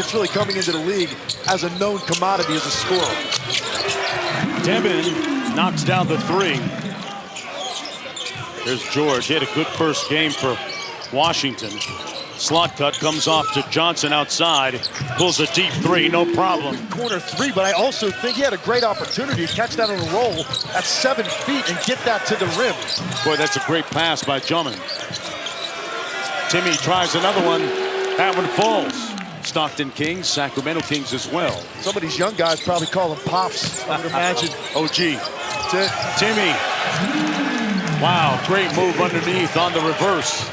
It's really coming into the league as a known commodity as a scorer. Devin knocks down the three. There's George. He had a good first game for Washington. Slot cut comes off to Johnson outside. Pulls a deep three, no problem. Corner three, but I also think he had a great opportunity to catch that on a roll at 7 feet and get that to the rim. Boy, that's a great pass by Drummond. Timmy tries another one. That one falls. Stockton Kings, Sacramento Kings as well. Some of these young guys probably call them pops, I would imagine. OG. That's it. Timmy. Wow, great move underneath on the reverse.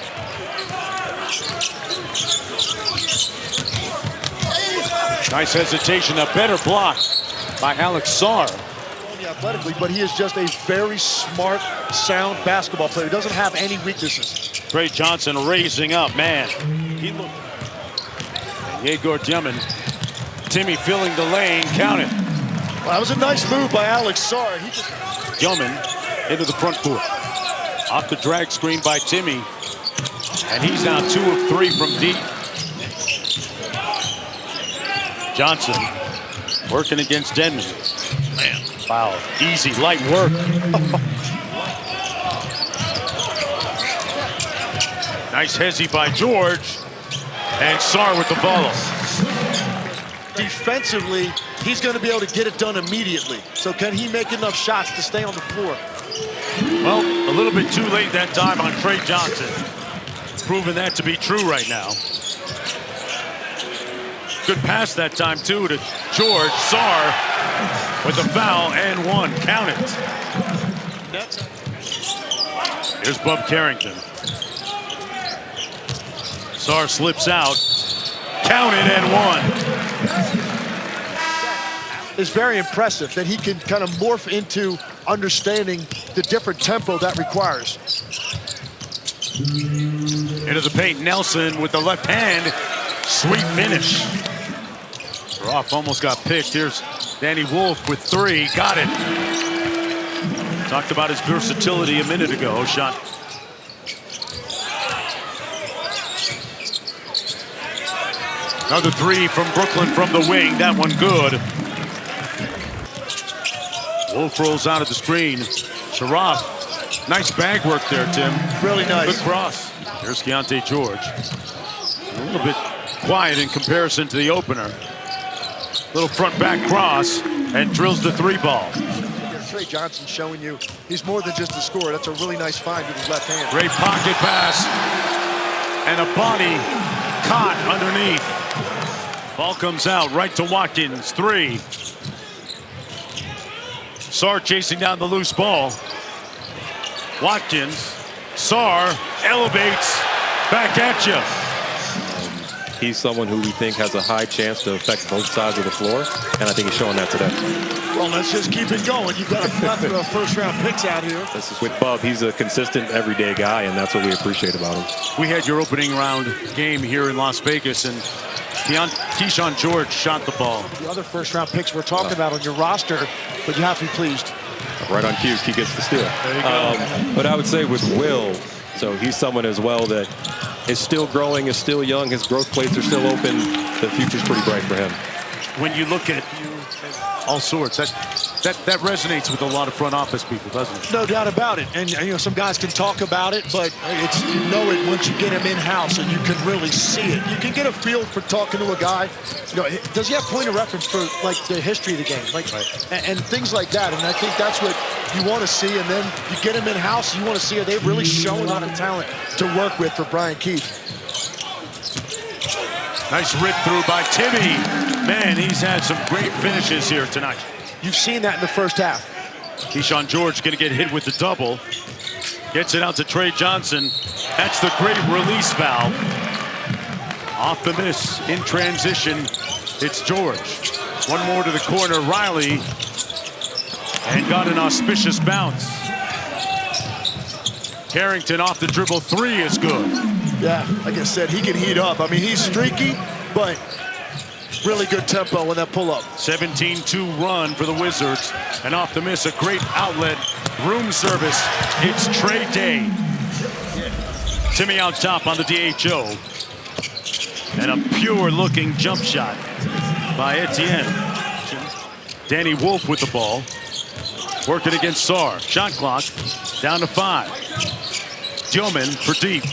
Nice hesitation, a better block by Alex Sarr. Only athletically, but he is just a very smart, sound basketball player. He doesn't have any weaknesses. Trey Johnson raising up, man. He looked. Yegor Drummond. Timmy filling the lane, count it. Well, that was a nice move by Alex Sarr. He just... Drummond into the front court. Off the drag screen by Timmy. And he's now 2 of 3 from deep. Johnson working against Denman. Man, wow, easy, light work. Nice hezzy by George. And Sarr with the follow. Defensively, he's going to be able to get it done immediately. So can he make enough shots to stay on the floor? Well, a little bit too late that time on Trey Johnson. Proving that to be true right now. Good pass that time, too, to George. Sarr with a foul and one. Count it. Here's Bub Carrington. Sarr slips out. Count it and one. It's very impressive that he can kind of morph into understanding the different tempo that requires. Into the paint, Nelson with the left hand. Sweet finish. Roth almost got picked. Here's Danny Wolf with 3. Got it. Talked about his versatility a minute ago. Shot. Another 3 from Brooklyn from the wing. That one good. Wolf rolls out of the screen. Sharaf. Nice bag work there, Tim. Really nice. Good cross. Here's Keontae George. A little bit quiet in comparison to the opener. Little front back cross and drills the 3 ball. Trey Johnson showing you he's more than just a scorer. That's a really nice find with his left hand. Great pocket pass and a body caught underneath. Ball comes out right to Watkins. 3. Sarr chasing down the loose ball. Watkins. Sarr elevates. Back at you. He's someone who we think has a high chance to affect both sides of the floor, and I think he's showing that today. Well, let's just keep it going. You've got a plethora of first-round picks out here. With Bub, he's a consistent, everyday guy, and that's what we appreciate about him. We had your opening round game here in Las Vegas, and Keyshawn George shot the ball. The other first-round picks we're talking about on your roster, but you have to be pleased. Right on cue, he gets the steal. There you go. But I would say with Will, so he's someone as well that is still growing, is still young. His growth plates are still open. The future's pretty bright for him. When you look at all sorts, that resonates with a lot of front office people, doesn't it? No doubt about it. And you know, some guys can talk about it, but it's, you know it once you get him in-house and you can really see it. You can get a feel for talking to a guy. You know, does he have point of reference for like the history of the game, like and things like that? And I think that's what you want to see. And then you get him in-house, you want to see, are they really showing a lot of talent to work with for Brian Keith? Nice rip through by Timmy. Man, he's had some great finishes here tonight. You've seen that in the first half. Keyshawn George going to get hit with the double. Gets it out to Trey Johnson. That's the great release valve. Off the miss in transition. It's George. One more to the corner. Riley. And got an auspicious bounce. Carrington off the dribble. 3 is good. Yeah, like I said, he can heat up. I mean, he's streaky, but really good tempo with that pull-up. 17-2 run for the Wizards. And off the miss, a great outlet. Room service. It's Trey Day. Timmy out top on the DHO. And a pure-looking jump shot by Etienne. Danny Wolf with the ball. Working against Sarr. Shot clock down to 5. Dillman for deep.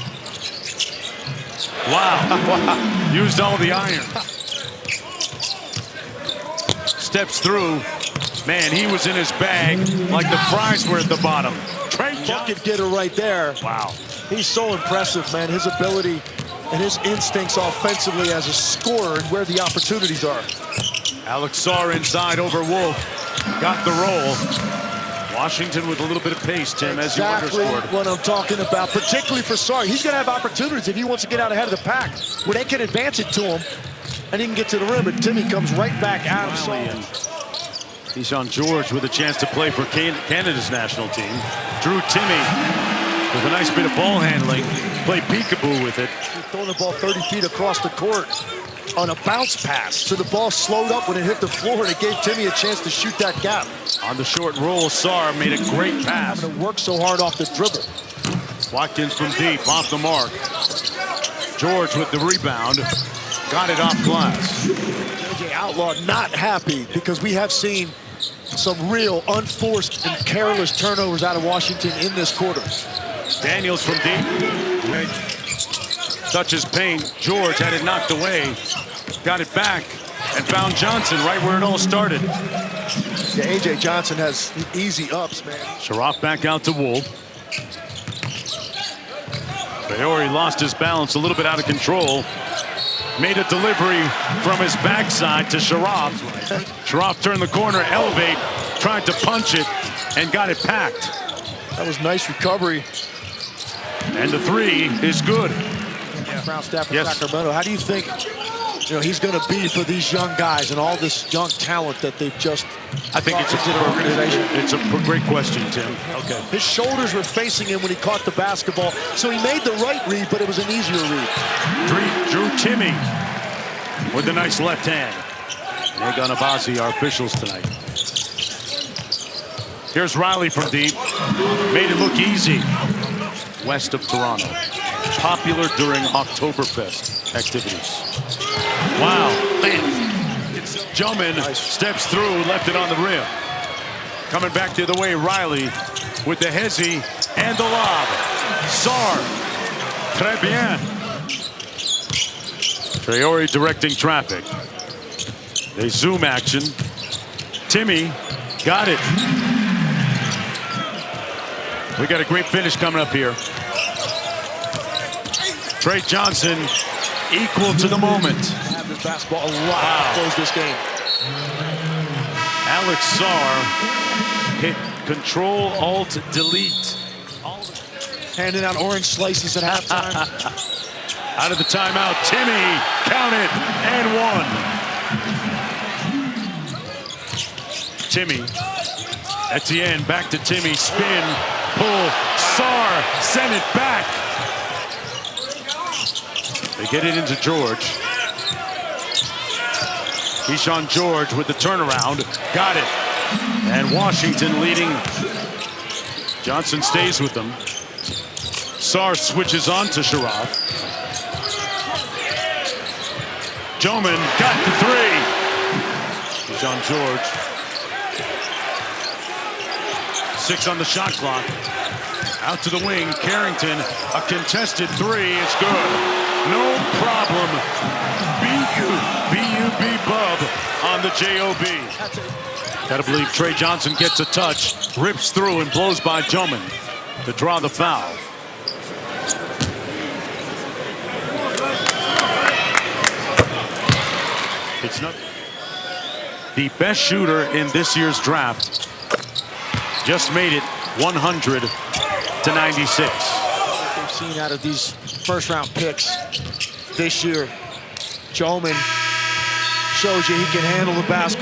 Wow. Used all the iron. Steps through. Man, he was in his bag like the fries were at the bottom. Bucket getter right there. Wow. He's so impressive, man. His ability and his instincts offensively as a scorer and where the opportunities are. Alex Sarr inside over Wolf. Got the roll. Washington with a little bit of pace, Tim, as you Exactly underscored. what I'm talking about, particularly for Sarr. He's going to have opportunities if he wants to get out ahead of the pack, where they can advance it to him, and he can get to the rim, but Timmy comes right back out of Sarr. Keyshawn George with a chance to play for Canada's national team. Drew Timmy with a nice bit of ball handling. Played peekaboo with it. He's throwing the ball 30 feet across the court on a bounce pass. So the ball slowed up when it hit the floor, and it gave Timmy a chance to shoot that gap. On the short roll, Sarr made a great pass. Having to work so hard off the dribble. Watkins from deep, off the mark. George with the rebound. Got it off glass. JJ Outlaw not happy because we have seen some real unforced and careless turnovers out of Washington in this quarter. Daniels from deep. Touches paint. George had it knocked away. Got it back and found Johnson right where it all started. Yeah, A.J. Johnson has easy ups, man. Sharaf back out to Wolf. Traore lost his balance, a little bit out of control. Made a delivery from his backside to Sharaf. Sharaf turned the corner, elevate, tried to punch it, and got it packed. That was nice recovery. And the 3 is good. Brown staff for Yes. Sacramento. How do you think he's going to be for these young guys and all this young talent that they've just I think it's a great question, Tim. Okay. His shoulders were facing him when he caught the basketball, so he made the right read, but it was an easier read. Drew Timmy with a nice left hand. Egon Abazi, our officials tonight. Here's Riley from deep. Made it look easy. West of Toronto. Popular during Oktoberfest activities. Wow, man. Jumpman steps through, left it on the rim. Coming back the other way, Riley with the hezzy and the lob. Sarr, très bien. Traore directing traffic. They zoom action. Timmy got it. We got a great finish coming up here. Trey Johnson equal to the moment. Have this basketball a lot to close this game. Alex Sarr hit Control Alt Delete. Handing out orange slices at halftime. Out of the timeout, Timmy, count it, and 1. Timmy, Etienne back to Timmy, spin, pull, Sarr, send it back. They get it into George. Keyshawn George with the turnaround, got it. And Washington leading. Johnson stays with them. Sarr switches on to Sharaf. Joman got the 3. Keyshawn George. 6 on the shot clock. Out to the wing, Carrington, a contested 3, it's good. No problem. B-U-B Bub on the J-O-B. Gotta believe Trey Johnson gets a touch, rips through and blows by Jumpman to draw the foul. It's not the best shooter in this year's draft. Just made it 100 to 96. What they've seen out of these first-round picks this year. Joman shows you he can handle the basketball.